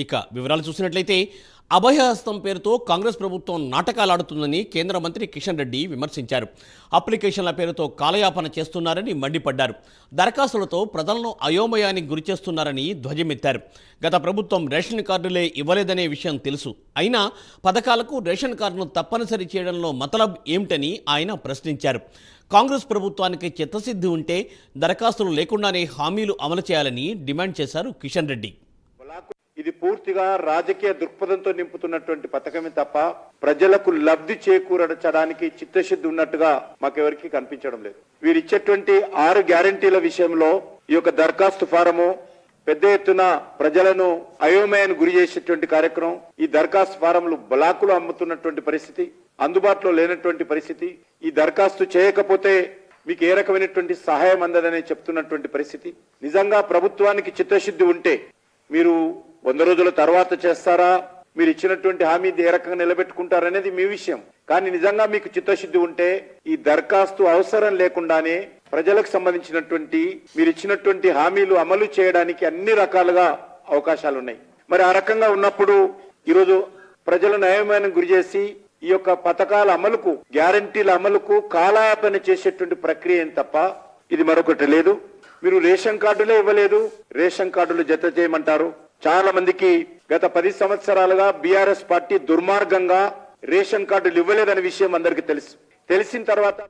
ఇక వివరాలు చూసినట్లయితే అభయహస్తం పేరుతో కాంగ్రెస్ ప్రభుత్వం నాటకాలు ఆడుతుందని కేంద్ర మంత్రి కిషన్ రెడ్డి విమర్శించారు. అప్లికేషన్ల పేరుతో కాలయాపన చేస్తున్నారని మండిపడ్డారు. దరఖాస్తులతో ప్రజలను అయోమయానికి గురిచేస్తున్నారని ధ్వజమెత్తారు. గత ప్రభుత్వం రేషన్ కార్డులే ఇవ్వలేదనే విషయం తెలుసు. అయినా పథకాలకు రేషన్ కార్డును తప్పనిసరి చేయడంలో మతలబ్ ఏమిటని ఆయన ప్రశ్నించారు. కాంగ్రెస్ ప్రభుత్వానికి చిత్తశుద్ధి ఉంటే దరఖాస్తులు లేకుండానే హామీలు అమలు చేయాలని డిమాండ్ చేశారు కిషన్ రెడ్డి. ఇది పూర్తిగా రాజకీయ దృక్పథంతో నింపుతున్నటువంటి పథకమే తప్ప ప్రజలకు లబ్ధి చేకూరచడానికి చిత్తశుద్ధి ఉన్నట్టుగా మాకెవరికి కనిపించడం లేదు. వీరిచ్చేటువంటి 6 గ్యారంటీల విషయంలో ఈ యొక్క దరఖాస్తు ఫారము పెద్ద ఎత్తున ప్రజలను అయోమయానికి గురి చేసేటువంటి కార్యక్రమం. ఈ దరఖాస్తు ఫారంలు బ్లాకులు అమ్ముతున్నటువంటి పరిస్థితి, అందుబాటులో లేనటువంటి పరిస్థితి, ఈ దరఖాస్తు చేయకపోతే మీకు ఏ రకమైనటువంటి సహాయం అందదని చెప్తున్నటువంటి పరిస్థితి. నిజంగా ప్రభుత్వానికి చిత్తశుద్ధి ఉంటే మీరు 100 రోజుల తర్వాత చేస్తారా, మీరు ఇచ్చినటువంటి హామీ ఏ రకంగా నిలబెట్టుకుంటారనేది మీ విషయం. కానీ నిజంగా మీకు చిత్తశుద్ధి ఉంటే ఈ దరఖాస్తు అవసరం లేకుండానే ప్రజలకు సంబంధించినటువంటి మీరు ఇచ్చినటువంటి హామీలు అమలు చేయడానికి అన్ని రకాలుగా అవకాశాలు ఉన్నాయి. మరి ఆ రకంగా ఉన్నప్పుడు ఈరోజు ప్రజలను అయోమయానికి గురి చేసి ఈ యొక్క పథకాల అమలుకు, గ్యారంటీల అమలుకు కాలయాపన చేసేటువంటి ప్రక్రియ తప్ప ఇది మరొకటి లేదు. మీరు రేషన్ కార్డులే ఇవ్వలేదు, రేషన్ కార్డులు జత చేయమంటారు. చాలా మందికి గత 10 సంవత్సరాలుగా బీఆర్ఎస్ పార్టీ దుర్మార్గంగా రేషన్ కార్డులు ఇవ్వలేదనే విషయం అందరికీ తెలుసు. తెలిసిన తర్వాత